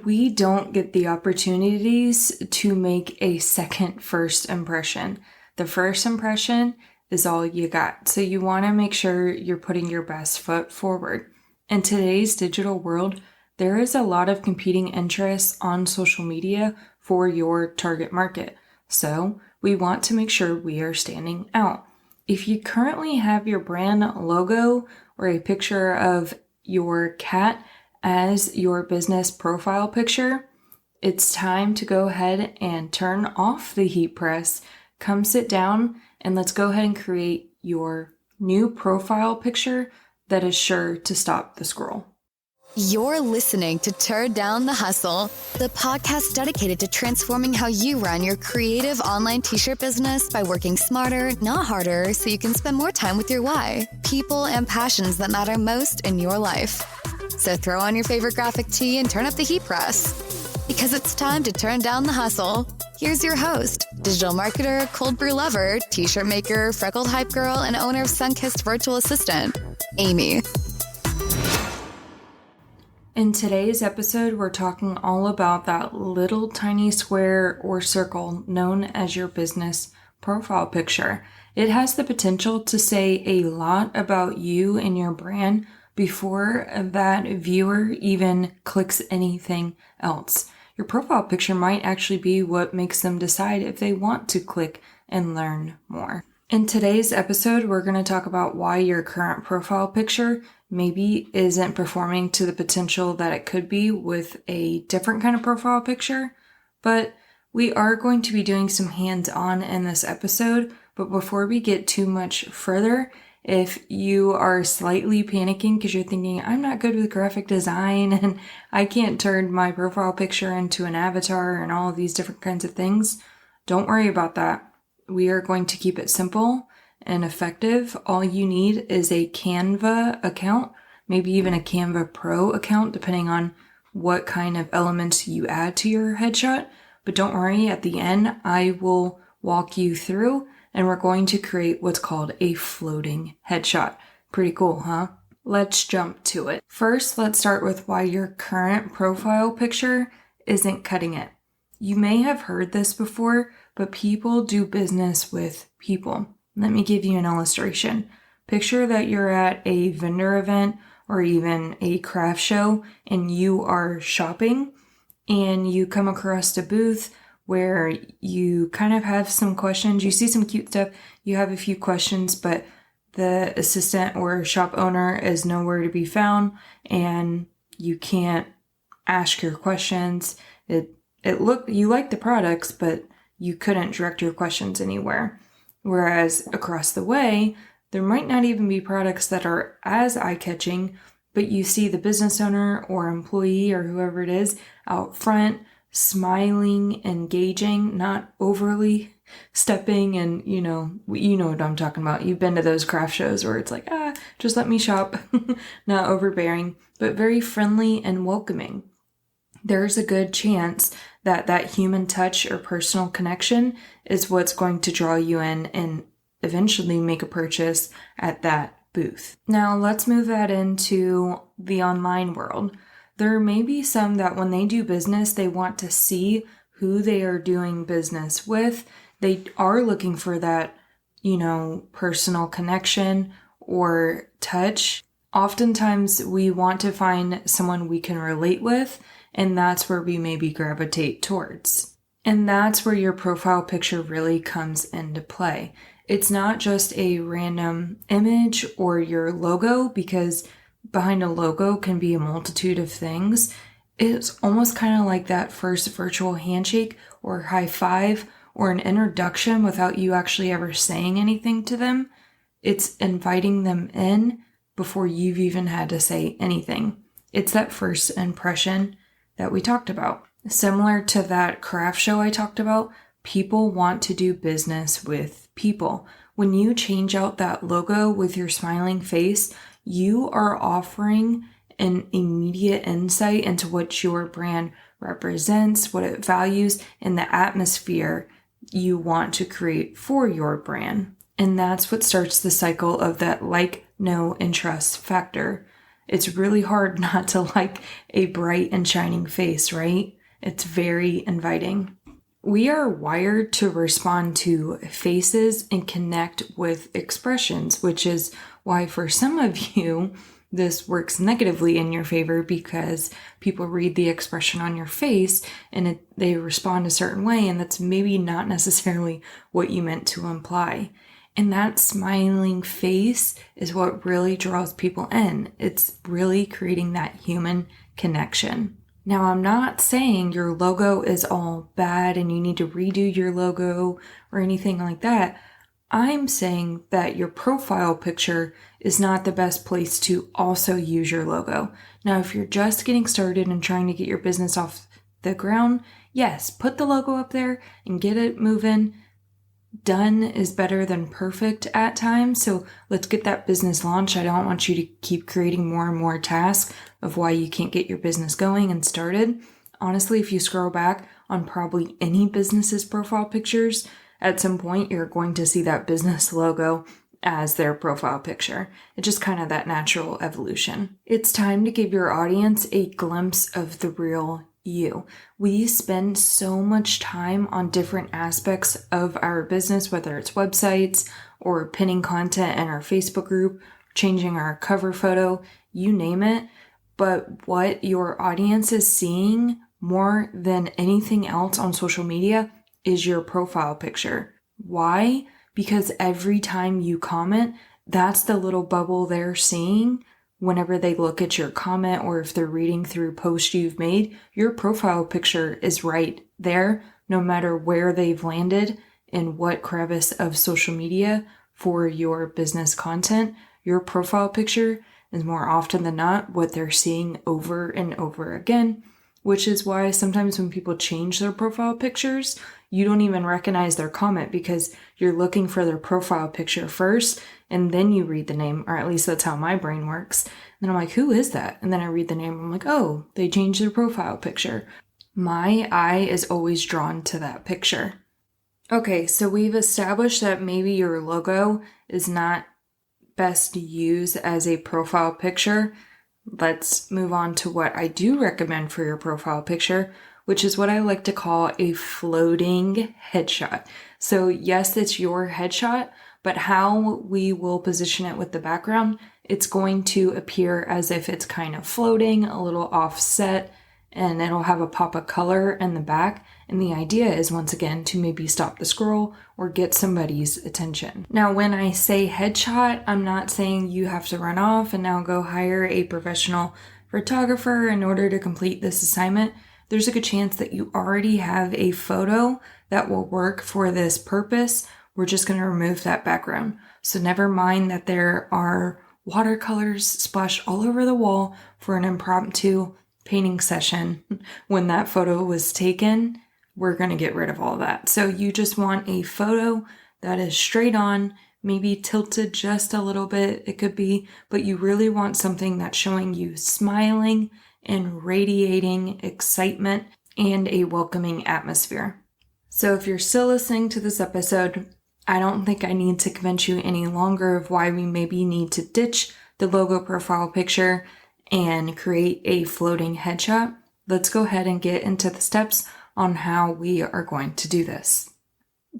we don't get the opportunities to make a second first impression. The first impression is all you got. So you want to make sure you're putting your best foot forward. In today's digital world, there is a lot of competing interests on social media for your target market. So we want to make sure we are standing out. If you currently have your brand logo or a picture of your cat as your business profile picture, it's time to go ahead and turn off the heat press. Come sit down and let's go ahead and create your new profile picture that is sure to stop the scroll. You're listening to Turn Down the Hustle, the podcast dedicated to transforming how you run your creative online t-shirt business by working smarter, not harder, so you can spend more time with your why, people, and passions that matter most in your life. So throw on your favorite graphic tee and turn up the heat press, because it's time to turn down the hustle. Here's your host, digital marketer, cold brew lover, t-shirt maker, freckled hype girl, and owner of Sunkissed Virtual Assistant, Amy. In today's episode, we're talking all about that little tiny square or circle known as your business profile picture. It has the potential to say a lot about you and your brand before that viewer even clicks anything else. Your profile picture might actually be what makes them decide if they want to click and learn more. In today's episode, we're going to talk about why your current profile picture maybe isn't performing to the potential that it could be with a different kind of profile picture, but we are going to be doing some hands-on in this episode. But before we get too much further, if you are slightly panicking because you're thinking, I'm not good with graphic design and I can't turn my profile picture into an avatar and all of these different kinds of things, don't worry about that. We are going to keep it simple and effective. All you need is a Canva account, maybe even a Canva Pro account, depending on what kind of elements you add to your headshot. But don't worry, at the end, I will walk you through and we're going to create what's called a floating headshot. Pretty cool, huh? Let's jump to it. First, let's start with why your current profile picture isn't cutting it. You may have heard this before, but people do business with people. Let me give you an illustration. Picture that you're at a vendor event or even a craft show and you are shopping and you come across a booth where you kind of have some questions. You see some cute stuff. You have a few questions, but the assistant or shop owner is nowhere to be found and you can't ask your questions. You like the products, but you couldn't direct your questions anywhere. Whereas across the way, there might not even be products that are as eye-catching, but you see the business owner or employee or whoever it is out front, smiling, engaging, not overly stepping, and you know what I'm talking about. You've been to those craft shows where it's like, just let me shop, not overbearing, but very friendly and welcoming. There's a good chance that human touch or personal connection is what's going to draw you in and eventually make a purchase at that booth. Now let's move that into the online world. There may be some that when they do business, they want to see who they are doing business with. They are looking for that, personal connection or touch. Oftentimes we want to find someone we can relate with, and that's where we maybe gravitate towards. And that's where your profile picture really comes into play. It's not just a random image or your logo, because behind a logo can be a multitude of things. It's almost kind of like that first virtual handshake or high five or an introduction without you actually ever saying anything to them. It's inviting them in before you've even had to say anything. It's that first impression that we talked about. Similar to that craft show I talked about, people want to do business with people. When you change out that logo with your smiling face, you are offering an immediate insight into what your brand represents, what it values, and the atmosphere you want to create for your brand. And that's what starts the cycle of that like, know, and trust factor. It's really hard not to like a bright and shining face, right? It's very inviting. We are wired to respond to faces and connect with expressions, which is why for some of you, this works negatively in your favor because people read the expression on your face and they respond a certain way, and that's maybe not necessarily what you meant to imply. And that smiling face is what really draws people in. It's really creating that human connection. Now, I'm not saying your logo is all bad and you need to redo your logo or anything like that. I'm saying that your profile picture is not the best place to also use your logo. Now, if you're just getting started and trying to get your business off the ground, yes, put the logo up there and get it moving. Done is better than perfect at times. So let's get that business launched. I don't want you to keep creating more and more tasks of why you can't get your business going and started. Honestly, if you scroll back on probably any business's profile pictures, at some point you're going to see that business logo as their profile picture. It's just kind of that natural evolution. It's time to give your audience a glimpse of the real you. We spend so much time on different aspects of our business, whether it's websites or pinning content in our Facebook group, changing our cover photo, you name it. But what your audience is seeing more than anything else on social media is your profile picture. Why? Because every time you comment, that's the little bubble they're seeing. Whenever they look at your comment or if they're reading through posts you've made, your profile picture is right there, no matter where they've landed in what crevice of social media for your business content. Your profile picture is more often than not what they're seeing over and over again, which is why sometimes when people change their profile pictures, you don't even recognize their comment because you're looking for their profile picture first and then you read the name, or at least that's how my brain works. And then I'm like, who is that? And then I read the name. I'm like, oh, they changed their profile picture. My eye is always drawn to that picture. Okay, so we've established that maybe your logo is not best to use as a profile picture. Let's move on to what I do recommend for your profile picture, which is what I like to call a floating headshot. So yes, it's your headshot, but how we will position it with the background, it's going to appear as if it's kind of floating, a little offset, and it'll have a pop of color in the back. And the idea is, once again, to maybe stop the scroll or get somebody's attention. Now, when I say headshot, I'm not saying you have to run off and now go hire a professional photographer in order to complete this assignment. There's a good chance that you already have a photo that will work for this purpose. We're just going to remove that background. So never mind that there are watercolors splashed all over the wall for an impromptu painting session when that photo was taken. We're going to get rid of all that. So you just want a photo that is straight on, maybe tilted just a little bit, it could be, but you really want something that's showing you smiling and radiating excitement and a welcoming atmosphere. So if you're still listening to this episode, I don't think I need to convince you any longer of why we maybe need to ditch the logo profile picture and create a floating headshot. Let's go ahead and get into the steps on how we are going to do this.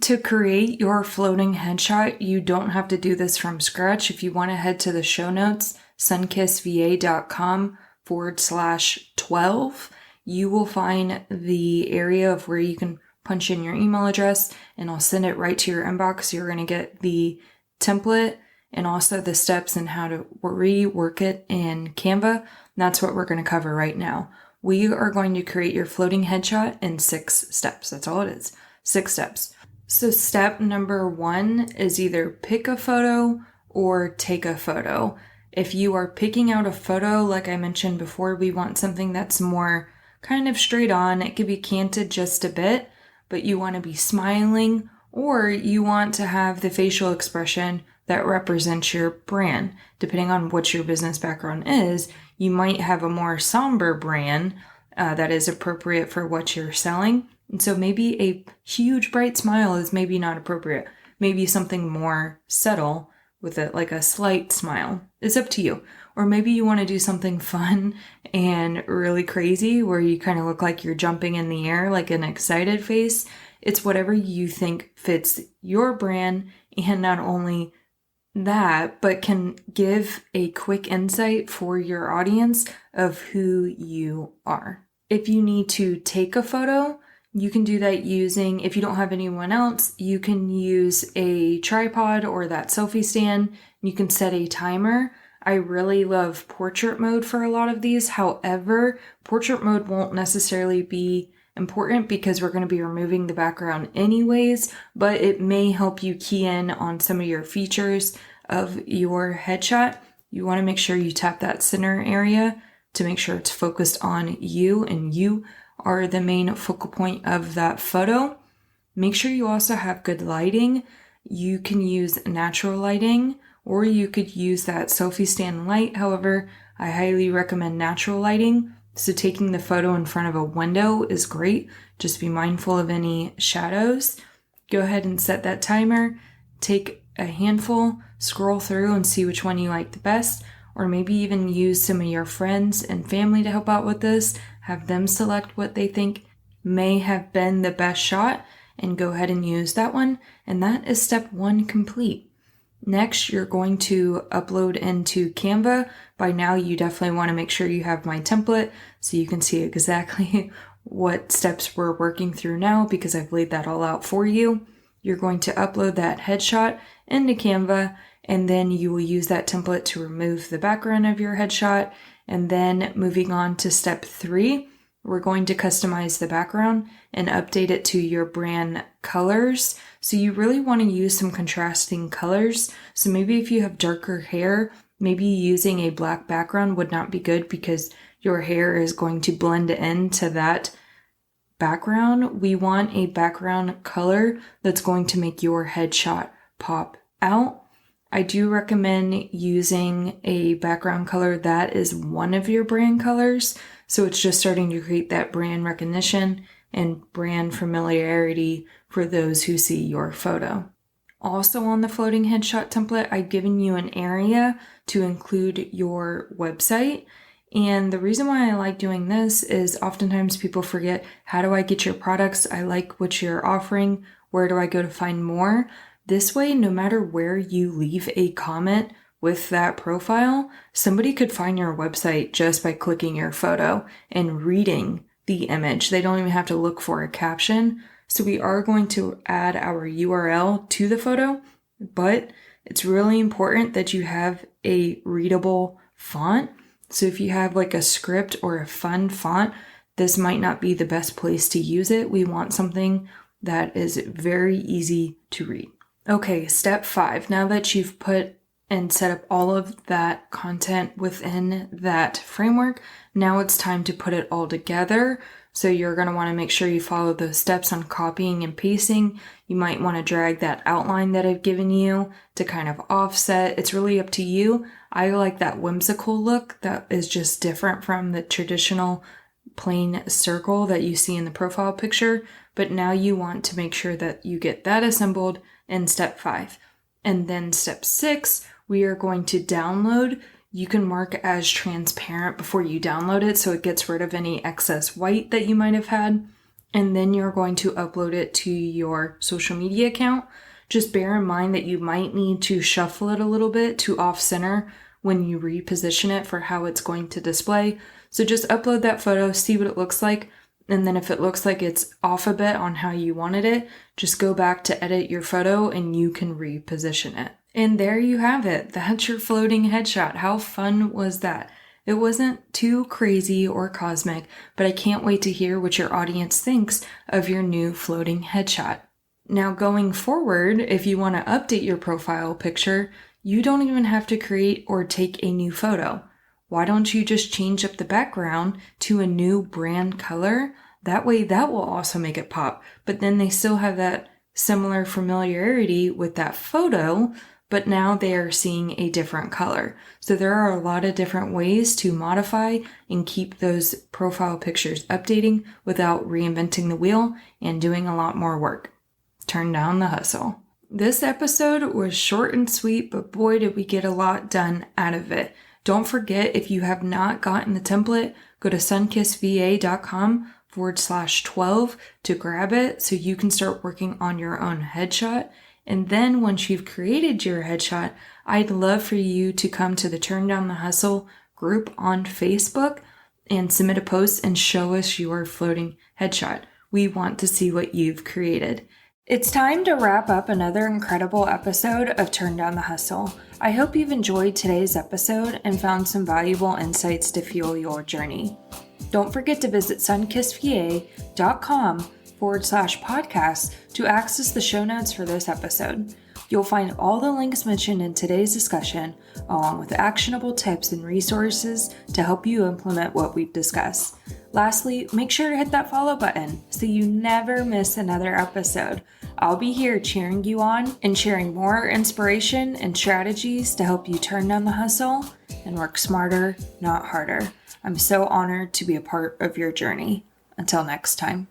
To create your floating headshot, you don't have to do this from scratch. If you want to head to the show notes, sunkissva.com/12, you will find the area of where you can punch in your email address and I'll send it right to your inbox. You're going to get the template and also the steps and how to rework it in Canva. And that's what we're going to cover right now. We are going to create your floating headshot in 6 steps. That's all it is. 6 steps. So step number 1 is either pick a photo or take a photo. If you are picking out a photo, like I mentioned before, we want something that's more kind of straight on. It could be canted just a bit, but you want to be smiling, or you want to have the facial expression that represents your brand. Depending on what your business background is, you might have a more somber brand that is appropriate for what you're selling. And so maybe a huge bright smile is maybe not appropriate. Maybe something more subtle with it, like a slight smile. It's up to you. or maybe you want to do something fun and really crazy where you kind of look like you're jumping in the air, like an excited face. It's whatever you think fits your brand, and not only that, but can give a quick insight for your audience of who you are. If you need to take a photo, you can do that using, if you don't have anyone else, you can use a tripod or that selfie stand. You can set a timer. I really love portrait mode for a lot of these. However, portrait mode won't necessarily be important because we're going to be removing the background anyways, but it may help you key in on some of your features of your headshot. You want to make sure you tap that center area to make sure it's focused on you and you are the main focal point of that photo. Make sure you also have good lighting. You can use natural lighting or you could use that selfie stand light. However, I highly recommend natural lighting. So taking the photo in front of a window is great. Just be mindful of any shadows. Go ahead and set that timer. Take a handful, scroll through and see which one you like the best, or maybe even use some of your friends and family to help out with this. Have them select what they think may have been the best shot and go ahead and use that one. And that is step 1 complete. Next, you're going to upload into Canva. By now, you definitely want to make sure you have my template so you can see exactly what steps we're working through now because I've laid that all out for you. You're going to upload that headshot into Canva, and then you will use that template to remove the background of your headshot. And then moving on to step 3, we're going to customize the background and update it to your brand colors. So you really want to use some contrasting colors. So maybe if you have darker hair, maybe using a black background would not be good because your hair is going to blend into that background. We want a background color that's going to make your headshot pop out. I do recommend using a background color that is one of your brand colors. So it's just starting to create that brand recognition and brand familiarity for those who see your photo. Also on the floating headshot template, I've given you an area to include your website. And the reason why I like doing this is oftentimes people forget, how do I get your products? I like what you're offering. Where do I go to find more? This way, no matter where you leave a comment with that profile, somebody could find your website just by clicking your photo and reading the image. They don't even have to look for a caption. So we are going to add our URL to the photo, but it's really important that you have a readable font. So if you have like a script or a fun font, this might not be the best place to use it. We want something that is very easy to read. Okay, step 5. Now that you've put and set up all of that content within that framework, now it's time to put it all together. So you're going to want to make sure you follow those steps on copying and pasting. You might want to drag that outline that I've given you to kind of offset. It's really up to you. I like that whimsical look that is just different from the traditional plain circle that you see in the profile picture. But now you want to make sure that you get that assembled in step 5. And then step 6, we are going to download. You can mark as transparent before you download it so it gets rid of any excess white that you might have had. And then you're going to upload it to your social media account. Just bear in mind that you might need to shuffle it a little bit to off center when you reposition it for how it's going to display. So just upload that photo, see what it looks like. And then if it looks like it's off a bit on how you wanted it, just go back to edit your photo and you can reposition it. And there you have it. That's your floating headshot. How fun was that? It wasn't too crazy or cosmic, but I can't wait to hear what your audience thinks of your new floating headshot. Now going forward, if you want to update your profile picture, you don't even have to create or take a new photo. Why don't you just change up the background to a new brand color? That way that will also make it pop, but then they still have that similar familiarity with that photo, but now they are seeing a different color. So there are a lot of different ways to modify and keep those profile pictures updating without reinventing the wheel and doing a lot more work. Turn down the hustle. This episode was short and sweet, but boy, did we get a lot done out of it. Don't forget, if you have not gotten the template, go to sunkissva.com/12 to grab it so you can start working on your own headshot. And then once you've created your headshot, I'd love for you to come to the Turn Down the Hustle group on Facebook and submit a post and show us your floating headshot. We want to see what you've created. It's time to wrap up another incredible episode of Turn Down the Hustle. I hope you've enjoyed today's episode and found some valuable insights to fuel your journey. Don't forget to visit sunkissva.com/podcast to access the show notes for this episode. You'll find all the links mentioned in today's discussion, along with actionable tips and resources to help you implement what we've discussed. Lastly, make sure to hit that follow button so you never miss another episode. I'll be here cheering you on and sharing more inspiration and strategies to help you turn down the hustle and work smarter, not harder. I'm so honored to be a part of your journey. Until next time.